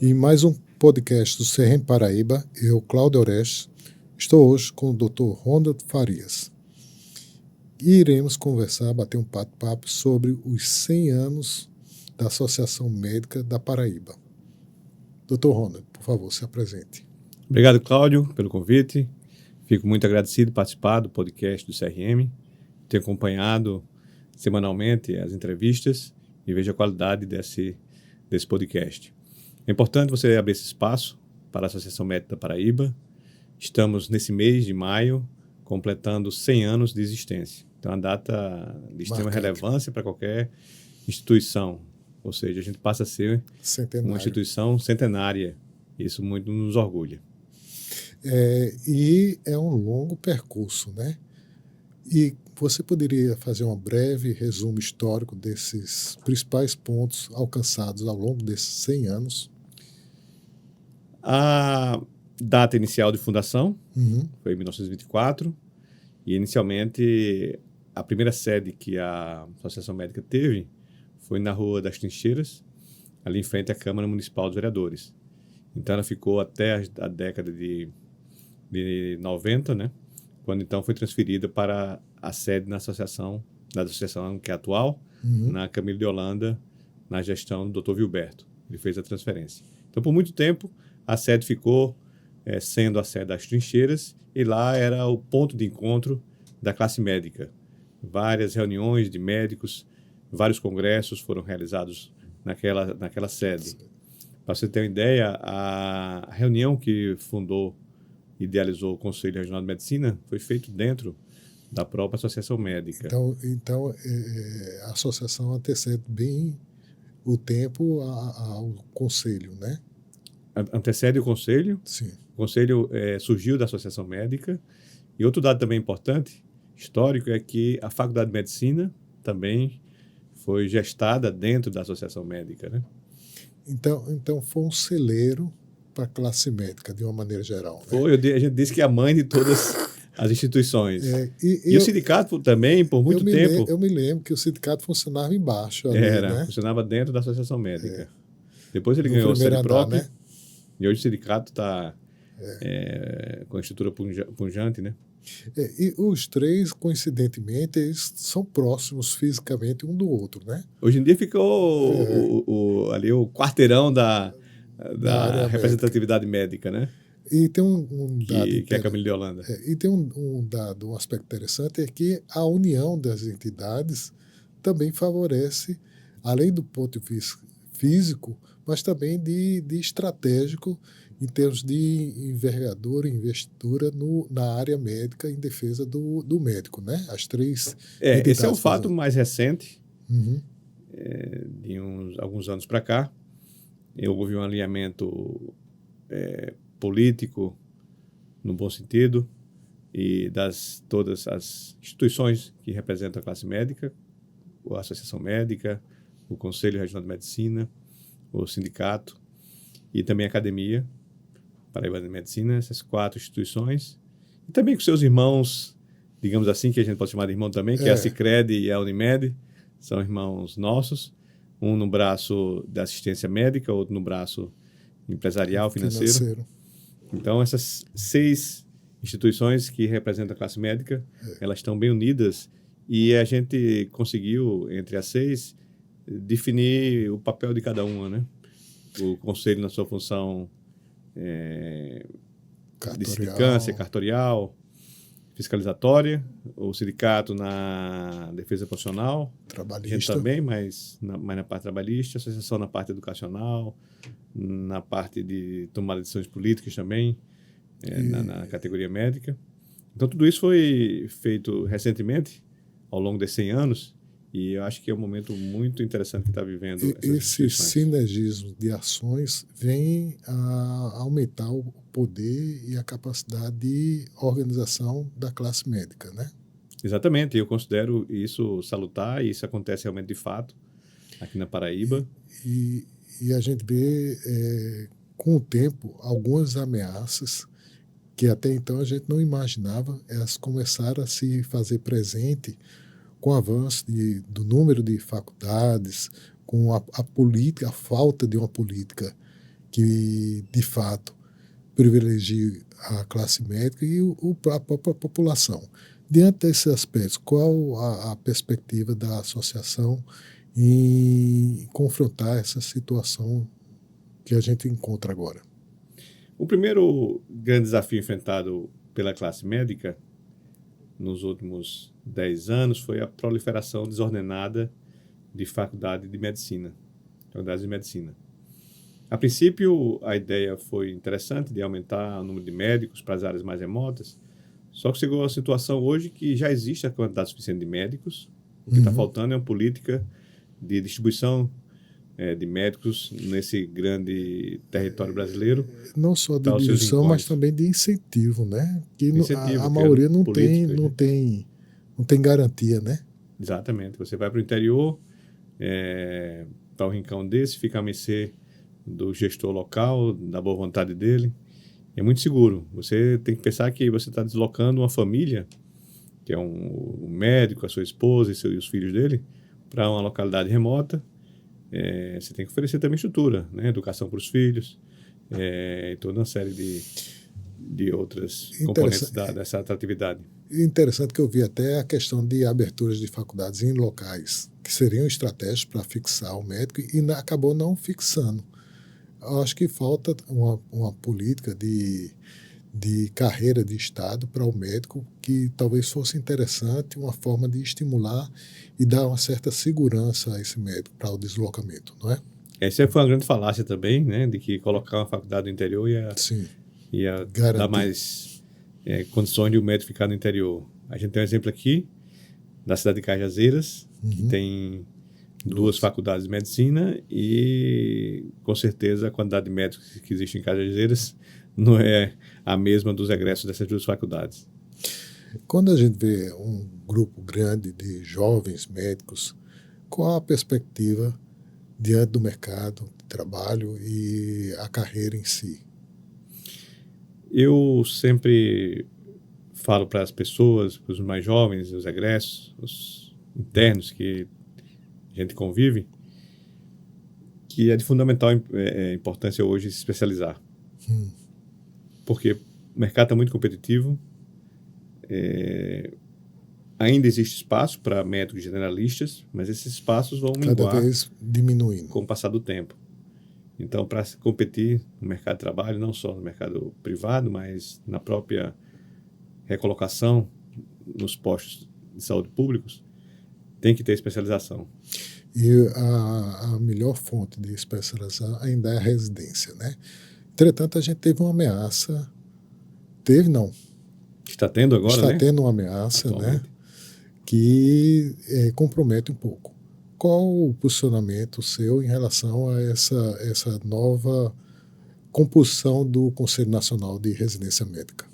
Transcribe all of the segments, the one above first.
E mais um podcast do CRM Paraíba, eu, Cláudio Orestes, estou hoje com o Dr. Ronald Farias. E iremos conversar, bater um papo sobre os 100 anos da Associação Médica da Paraíba. Dr. Ronald, por favor, se apresente. Obrigado, Cláudio, pelo convite. Fico muito agradecido por participar do podcast do CRM. Tenho acompanhado semanalmente as entrevistas e vejo a qualidade desse podcast. É importante você abrir esse espaço para a Associação Médica da Paraíba. Estamos nesse mês de maio completando 100 anos de existência. Então, é uma data de extrema relevância para qualquer instituição. Ou seja, a gente passa a ser uma instituição centenária. Isso muito nos orgulha. E é um longo percurso, né? E você poderia fazer um breve resumo histórico desses principais pontos alcançados ao longo desses 100 anos? A data inicial de fundação foi em 1924 e, inicialmente, a primeira sede que a Associação Médica teve foi na Rua das Trincheiras, ali em frente à Câmara Municipal dos Vereadores. Então, ela ficou até a década de 90, né? Quando então foi transferida para a sede da associação que é atual, na Camilo de Holanda, na gestão do Dr. Vilberto. Ele fez a transferência. Então, por muito tempo, a sede ficou sendo a sede das Trincheiras e lá era o ponto de encontro da classe médica. Várias reuniões de médicos, vários congressos foram realizados naquela sede. Para você ter uma ideia, a reunião que idealizou o Conselho Regional de Medicina foi feito dentro da própria Associação Médica. Então a associação antecede bem o tempo ao Conselho, né? Antecede o Conselho. Sim. O Conselho surgiu da Associação Médica. E outro dado também importante, histórico, é que a Faculdade de Medicina também foi gestada dentro da Associação Médica, né? Então foi um celeiro para a classe médica, de uma maneira geral. Né? Foi, a gente disse que é a mãe de todas as instituições. E o sindicato também, por muito tempo... Eu me lembro que o sindicato funcionava embaixo ali, né? Funcionava dentro da Associação Médica. Depois ele ganhou a sede própria, né? E hoje o sindicato está com a estrutura pujante, né? E os três, coincidentemente, eles são próximos fisicamente um do outro, né? Hoje em dia ficou ali o quarteirão da representatividade médica, né? E tem um dado... Que é a Camilo de Holanda. E tem um aspecto interessante, é que a união das entidades também favorece, além do ponto de vista físico, mas também de estratégico, em termos de envergadura e investidura na área médica em defesa do médico, né? As três entidades. Esse é um fato mais recente, de alguns anos para cá. Houve um alinhamento político, no bom sentido, e todas as instituições que representam a classe médica, a Associação Médica, o Conselho Regional de Medicina, o sindicato e também a Academia Paraibana de Medicina, essas 4 instituições, e também com seus irmãos, digamos assim, que a gente pode chamar de irmão também, que é a Sicredi e a Unimed, são irmãos nossos, um no braço da assistência médica, outro no braço empresarial, financeiro. Então, essas 6 instituições que representam a classe médica, elas estão bem unidas e a gente conseguiu, entre as 6, definir o papel de cada uma, né? O conselho na sua função de sindicância, cartorial, fiscalizatória, o sindicato na defesa profissional, trabalhista. A gente também, mas na parte trabalhista, a associação na parte educacional, na parte de tomada de decisões políticas também, na categoria médica. Então, tudo isso foi feito recentemente, ao longo desses 100 anos, e eu acho que é um momento muito interessante que está vivendo esse sinergismo de ações vem a aumentar o poder e a capacidade de organização da classe médica, né? Exatamente, eu considero isso salutar e isso acontece realmente de fato aqui na Paraíba. E a gente vê, com o tempo, algumas ameaças que até então a gente não imaginava, elas começaram a se fazer presente com o avanço do número de faculdades, com a política, a falta de uma política que de fato, privilegie a classe médica e a própria população. Diante desses aspectos, qual a perspectiva da associação em confrontar essa situação que a gente encontra agora? O primeiro grande desafio enfrentado pela classe médica nos últimos 10 anos foi a proliferação desordenada de faculdades de medicina. A princípio, a ideia foi interessante de aumentar o número de médicos para as áreas mais remotas, só que chegou a situação hoje que já existe a quantidade suficiente de médicos. O que está faltando é uma política de distribuição de médicos nesse grande território brasileiro. Não só de distribuição, mas também de incentivo, né? Que incentivo, a maioria não política, tem garantia, né? Exatamente. Você vai para o interior, para um rincão desse, fica a mercê do gestor local, da boa vontade dele. É muito seguro. Você tem que pensar que você está deslocando uma família, que é um médico, a sua esposa e os filhos dele, para uma localidade remota. Você tem que oferecer também estrutura, né? Educação para os filhos, e toda uma série de outras componentes dessa atratividade. Interessante que eu vi até a questão de aberturas de faculdades em locais que seriam estratégicos para fixar o médico e acabou não fixando. Eu acho que falta uma política de carreira de Estado para o médico que talvez fosse interessante, uma forma de estimular e dar uma certa segurança a esse médico para o deslocamento, não é? Essa foi uma grande falácia também, né, de que colocar uma faculdade no interior ia dar mais condições de o médico ficar no interior. A gente tem um exemplo aqui da cidade de Cajazeiras, que tem duas faculdades de medicina e, com certeza, a quantidade de médicos que existe em Cajazeiras não é a mesma dos egressos dessas duas faculdades. Quando a gente vê um grupo grande de jovens médicos, qual a perspectiva diante do mercado de trabalho e a carreira em si? Eu sempre falo para as pessoas, para os mais jovens, os egressos, os internos que a gente convive, que é de fundamental importância hoje se especializar. Porque o mercado está muito competitivo, ainda existe espaço para médicos generalistas, mas esses espaços vão minguar cada vez diminuindo com o passar do tempo. Então, para competir no mercado de trabalho, não só no mercado privado, mas na própria recolocação nos postos de saúde públicos, tem que ter especialização. E a melhor fonte de especialização ainda é a residência, né? Entretanto, a gente teve uma ameaça, Está tendo agora, está né? tendo uma ameaça, atualmente, né? Que compromete um pouco. Qual o posicionamento seu em relação a essa nova composição do Conselho Nacional de Residência Médica?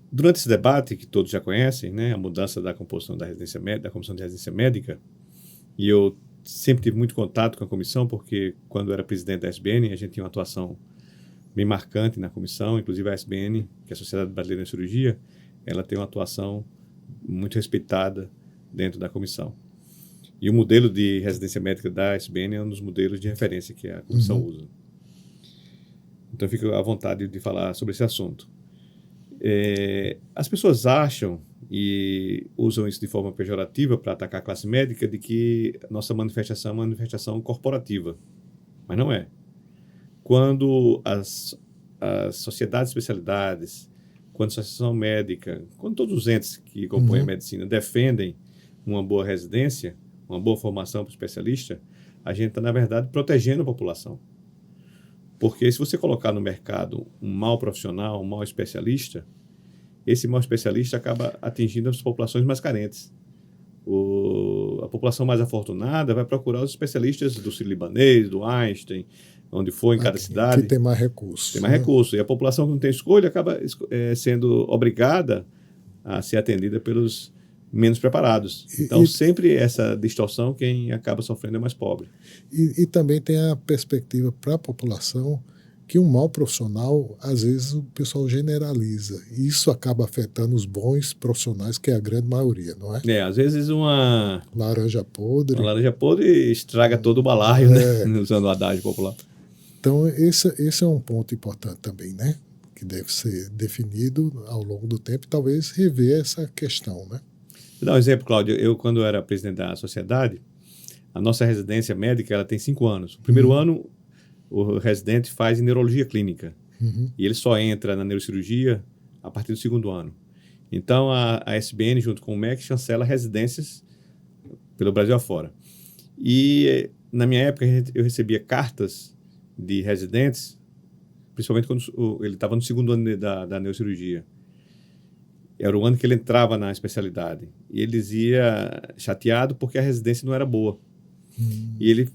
Durante esse debate, que todos já conhecem, né, a mudança da composição da residência médica, da Comissão de Residência Médica, e eu sempre tive muito contato com a comissão, porque quando eu era presidente da SBN, a gente tinha uma atuação bem marcante na comissão, inclusive a SBN, que é a Sociedade Brasileira de Cirurgia, ela tem uma atuação muito respeitada dentro da comissão. E o modelo de residência médica da SBN é um dos modelos de referência que a comissão usa. Então, eu fico à vontade de falar sobre esse assunto. As pessoas acham e usam isso de forma pejorativa para atacar a classe médica de que nossa manifestação é uma manifestação corporativa. Mas não é. Quando as sociedades de especialidades, quando a associação médica, quando todos os entes que compõem a medicina defendem uma boa residência, uma boa formação para o especialista, a gente está, na verdade, protegendo a população. Porque se você colocar no mercado um mau profissional, um mau especialista, esse mau especialista acaba atingindo as populações mais carentes. A população mais afortunada vai procurar os especialistas do Sírio-Libanês, do Einstein, onde for em cada cidade. Que tem mais recursos. Tem mais recursos. E a população que não tem escolha acaba sendo obrigada a ser atendida pelos menos preparados. Então, sempre essa distorção, quem acaba sofrendo é mais pobre. E também tem a perspectiva para a população que um mau profissional, às vezes, o pessoal generaliza. E isso acaba afetando os bons profissionais, que é a grande maioria, não é? Às vezes Laranja uma podre. laranja podre estraga todo o balaio, né? É. Usando o adágio popular. Então, esse é um ponto importante também, né? Que deve ser definido ao longo do tempo e talvez rever essa questão, né? Vou dar um exemplo, Cláudio. Eu, quando era presidente da sociedade, a nossa residência médica ela tem 5 anos. O primeiro ano, o residente faz em neurologia clínica. E ele só entra na neurocirurgia a partir do segundo ano. Então, a SBN, junto com o MEC, chancela residências pelo Brasil afora. E, na minha época, eu recebia cartas de residentes, principalmente quando ele estava no segundo ano da neurocirurgia. Era o ano que ele entrava na especialidade. E ele dizia chateado porque a residência não era boa. E ele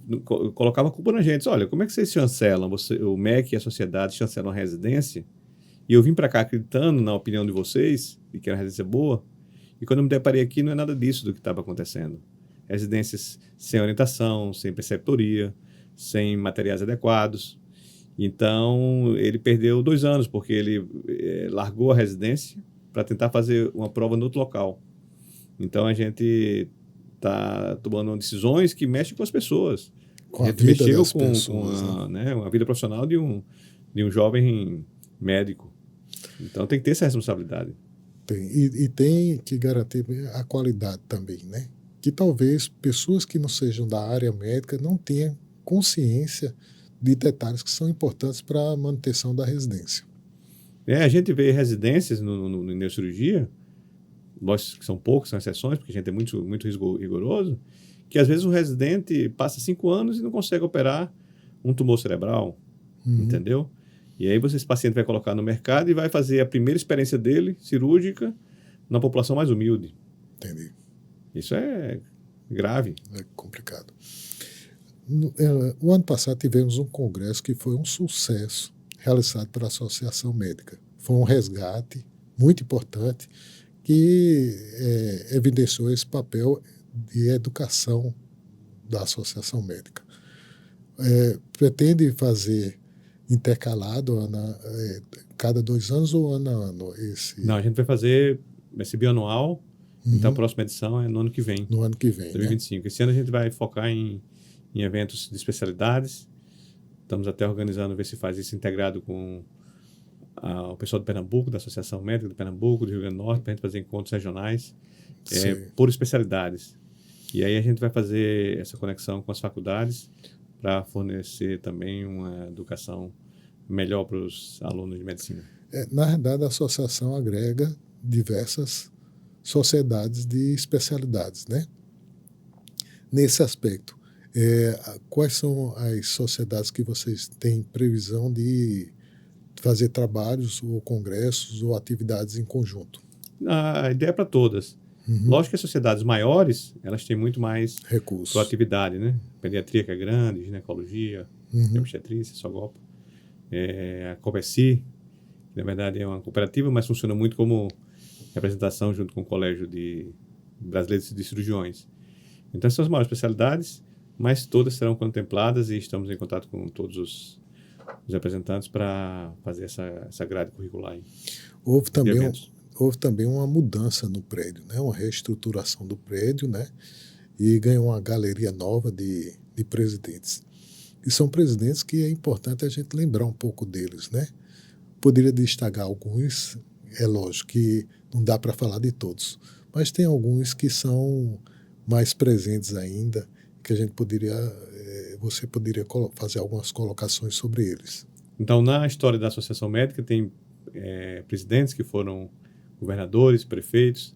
colocava a culpa na gente. Olha, como é que vocês chancelam? O MEC e a sociedade chancelam a residência? E eu vim para cá acreditando na opinião de vocês, de que era uma residência boa. E quando eu me deparei aqui, não é nada disso do que estava acontecendo. Residências sem orientação, sem preceptoria, sem materiais adequados. Então, ele perdeu 2 anos, porque ele largou a residência para tentar fazer uma prova no outro local. Então, a gente está tomando decisões que mexem com as pessoas. Com a vida das pessoas, uma vida profissional de um jovem médico. Então, tem que ter essa responsabilidade. Tem. E tem que garantir a qualidade também, né? Que talvez pessoas que não sejam da área médica não tenham consciência de detalhes que são importantes para a manutenção da residência. A gente vê residências no neurocirurgia, lógico que são poucas, são exceções, porque a gente é muito, muito rigoroso, que às vezes o residente passa 5 anos e não consegue operar um tumor cerebral, entendeu? E aí esse paciente vai colocar no mercado e vai fazer a primeira experiência dele, cirúrgica, na população mais humilde. Entendi. Isso é grave. É complicado. O ano passado tivemos um congresso que foi um sucesso, realizado pela Associação Médica. Foi um resgate muito importante que evidenciou esse papel de educação da Associação Médica. Pretende fazer intercalado cada 2 anos ou ano a ano? Não, a gente vai fazer esse bianual, então a próxima edição é no ano que vem. No ano que vem, 2025. Né? Esse ano a gente vai focar em eventos de especialidades. Estamos até organizando, ver se faz isso integrado com o pessoal de Pernambuco, da Associação Médica de Pernambuco, do Rio Grande do Norte, para a gente fazer encontros regionais por especialidades. E aí a gente vai fazer essa conexão com as faculdades para fornecer também uma educação melhor para os alunos de medicina. Na verdade, a associação agrega diversas sociedades de especialidades, né? Nesse aspecto, quais são as sociedades que vocês têm previsão de fazer trabalhos ou congressos ou atividades em conjunto? A ideia é para todas. Lógico que as sociedades maiores, elas têm muito mais recursos, proatividade, né? Pediatria, que é grande, ginecologia, obstetrícia, Sogopa. A Copesi, que na verdade é uma cooperativa, mas funciona muito como representação junto com o Colégio Brasileiro de Cirurgiões. Então, são as maiores especialidades, mas todas serão contempladas e estamos em contato com todos os representantes para fazer essa grade curricular aí. Houve também uma mudança no prédio, né? Uma reestruturação do prédio, né? E ganhou uma galeria nova de presidentes. E são presidentes que é importante a gente lembrar um pouco deles, né? Poderia destacar alguns, é lógico que não dá para falar de todos, mas tem alguns que são mais presentes ainda, que a gente você poderia fazer algumas colocações sobre eles. Então, na história da Associação Médica, tem presidentes que foram governadores, prefeitos,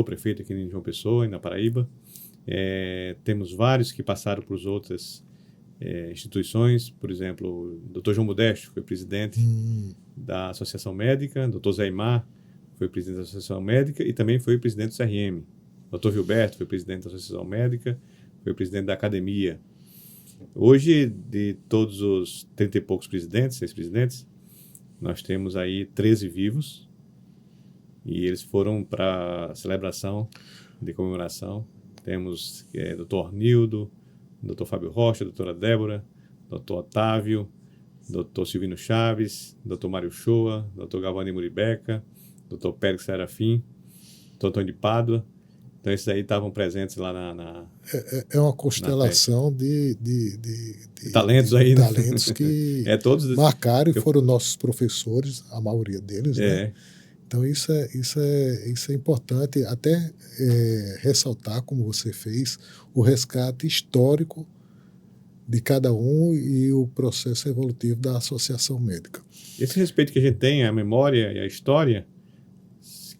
prefeito aqui em João Pessoa e na Paraíba. Temos vários que passaram por outras instituições, por exemplo, o Dr. João Modesto foi presidente da Associação Médica, Dr. Zé Aimar foi presidente da Associação Médica e também foi presidente do CRM. Dr. Gilberto foi presidente da Associação Médica, foi presidente da Academia. Hoje, de todos os 30 e poucos presidentes, 6 presidentes, nós temos aí 13 vivos e eles foram para a celebração de comemoração. Temos Dr. Ornildo, Dr. Fábio Rocha, doutora Débora, Dr. Otávio, Dr. Silvino Chaves, Dr. Mário Shoa, Dr. Galvani Muribeca, Dr. Pérez Serafim, Dr. Antônio de Pádua. Então, esses aí estavam presentes lá É uma constelação de talentos aí, né? Talentos que todos marcaram e foram nossos professores, a maioria deles, né? Então, isso é importante até ressaltar, como você fez, o resgate histórico de cada um e o processo evolutivo da associação médica. Esse respeito que a gente tem à memória e à história,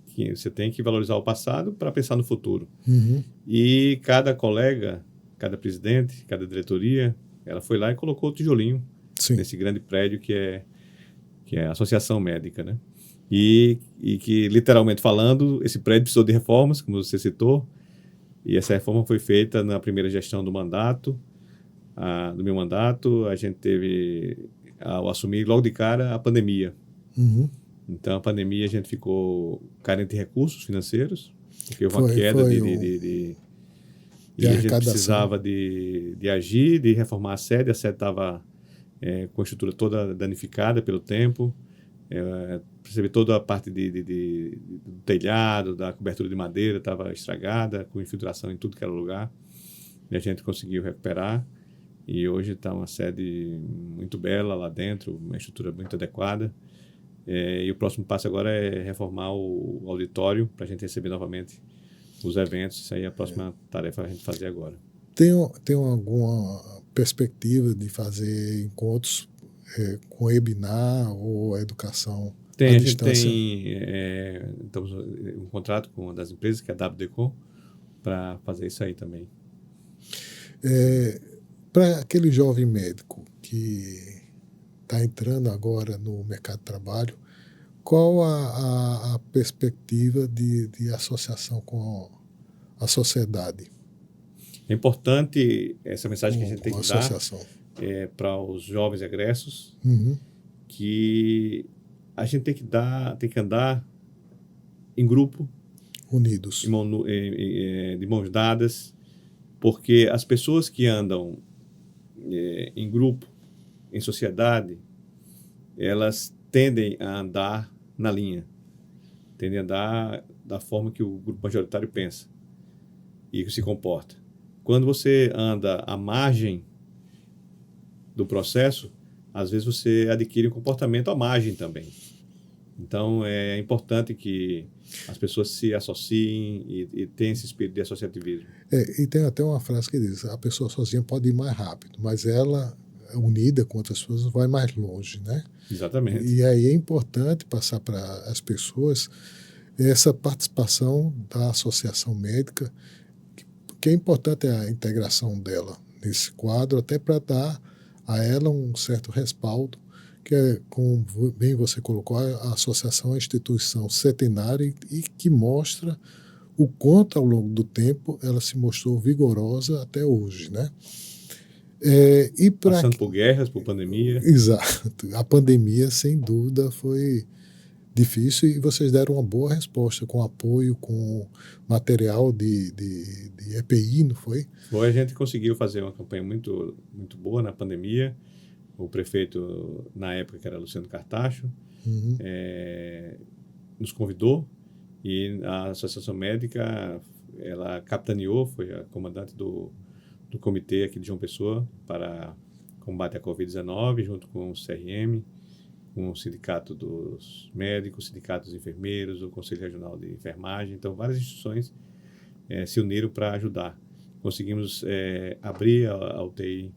que você tem que valorizar o passado para pensar no futuro. Uhum. E cada colega, cada presidente, cada diretoria, ela foi lá e colocou o tijolinho nesse grande prédio que é a Associação Médica, né? E que, literalmente falando, esse prédio precisou de reformas, como você citou, e essa reforma foi feita na primeira gestão do mandato, do meu mandato. A gente teve, ao assumir logo de cara, a pandemia. Uhum. Então, a pandemia, a gente ficou carente de recursos financeiros, porque houve uma queda e a gente precisava de agir, de reformar a sede. A sede estava com a estrutura toda danificada pelo tempo. Percebi toda a parte do telhado, da cobertura de madeira estava estragada, com infiltração em tudo que era lugar. E a gente conseguiu recuperar. E hoje está uma sede muito bela lá dentro, uma estrutura muito adequada. E o próximo passo agora é reformar o auditório para a gente receber novamente os eventos. Isso aí é a próxima tarefa a gente fazer agora. Tem alguma perspectiva de fazer encontros com webinar ou educação à distância? Estamos um contrato com uma das empresas, que é a WDCom, para fazer isso aí também. Para aquele jovem médico que está entrando agora no mercado de trabalho, qual a perspectiva de associação com a sociedade? É importante essa mensagem que a gente tem que dar para os jovens egressos, uhum. que a gente tem que andar em grupo, unidos, de mãos dadas, porque as pessoas que andam em grupo, em sociedade, elas tendem a andar na linha, tendem a andar da forma que o grupo majoritário pensa e se comporta. Quando você anda à margem do processo, às vezes você adquire um comportamento à margem também. Então, é importante que as pessoas se associem e tenham esse espírito de associativismo. E tem até uma frase que diz: a pessoa sozinha pode ir mais rápido, mas ela, unida com outras pessoas, vai mais longe, né? Exatamente. E aí é importante passar para as pessoas essa participação da associação médica, que é importante a integração dela nesse quadro, até para dar a ela um certo respaldo, que é, como bem você colocou, a associação é uma instituição centenária e que mostra o quanto ao longo do tempo ela se mostrou vigorosa até hoje, né? Passando por guerras, por pandemia. Exato. A pandemia, sem dúvida, foi difícil e vocês deram uma boa resposta com apoio, com material de EPI, não foi? Foi, a gente conseguiu fazer uma campanha muito, muito boa na pandemia. O prefeito, na época, que era Luciano Cartacho, uhum. Nos convidou, e a Associação Médica, ela capitaneou, foi a comandante do comitê aqui de João Pessoa para combate à Covid-19, junto com o CRM, com o Sindicato dos Médicos, Sindicato dos Enfermeiros, o Conselho Regional de Enfermagem. Então, várias instituições se uniram para ajudar. Conseguimos abrir a UTI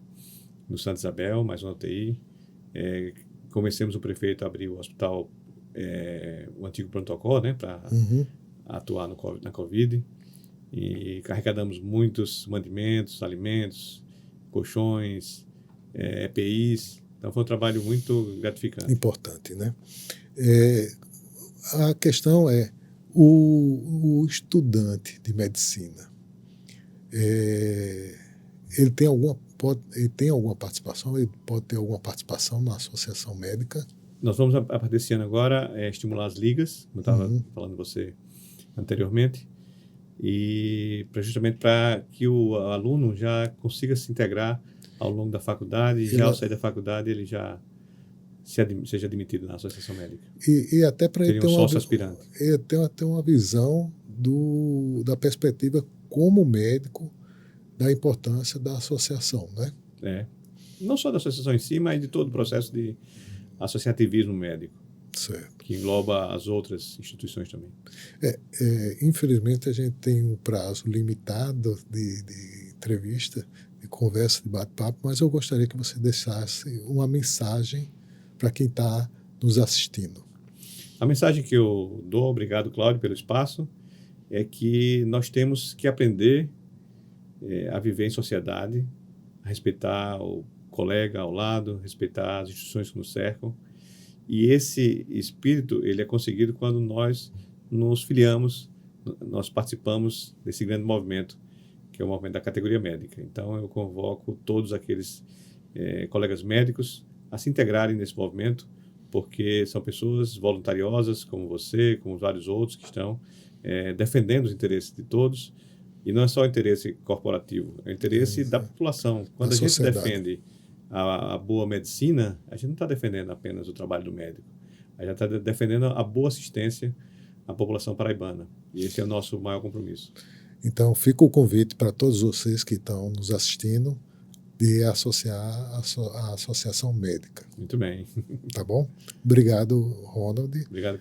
no Santa Isabel, mais uma UTI. Convencemos o prefeito a abrir o hospital, o antigo pronto-socorro, né, para atuar na Covid. E arrecadamos muitos mantimentos, alimentos, colchões, EPIs. Então, foi um trabalho muito gratificante. Importante, né? A questão é, o estudante de medicina, ele tem alguma participação? Ele pode ter alguma participação na associação médica? Nós vamos, a partir desse ano agora, estimular as ligas, como eu estava falando com você anteriormente, e justamente para que o aluno já consiga se integrar ao longo da faculdade, já ao sair da faculdade ele já seja admitido na associação médica. E até para ele ter um sócio aspirante. Ter uma visão da perspectiva como médico da importância da associação, né? Não só da associação em si, mas de todo o processo de associativismo médico. Certo. Que engloba as outras instituições também. Infelizmente, a gente tem um prazo limitado de entrevista, de conversa, de bate-papo, mas eu gostaria que você deixasse uma mensagem para quem está nos assistindo. A mensagem que eu dou, obrigado, Cláudio, pelo espaço, é que nós temos que aprender a viver em sociedade, a respeitar o colega ao lado, respeitar as instituições que nos cercam. E esse espírito, ele é conseguido quando nós nos filiamos, nós participamos desse grande movimento, que é o movimento da categoria médica. Então, eu convoco todos aqueles colegas médicos a se integrarem nesse movimento, porque são pessoas voluntariosas, como você, como vários outros, que estão defendendo os interesses de todos. E não é só o interesse corporativo, é o interesse da população. Quando a gente defende a boa medicina, a gente não está defendendo apenas o trabalho do médico. A gente está defendendo a boa assistência à população paraibana. E esse é o nosso maior compromisso. Então, fica o convite para todos vocês que estão nos assistindo de associar à Associação Médica. Muito bem. Tá bom? Obrigado, Ronald. Obrigado.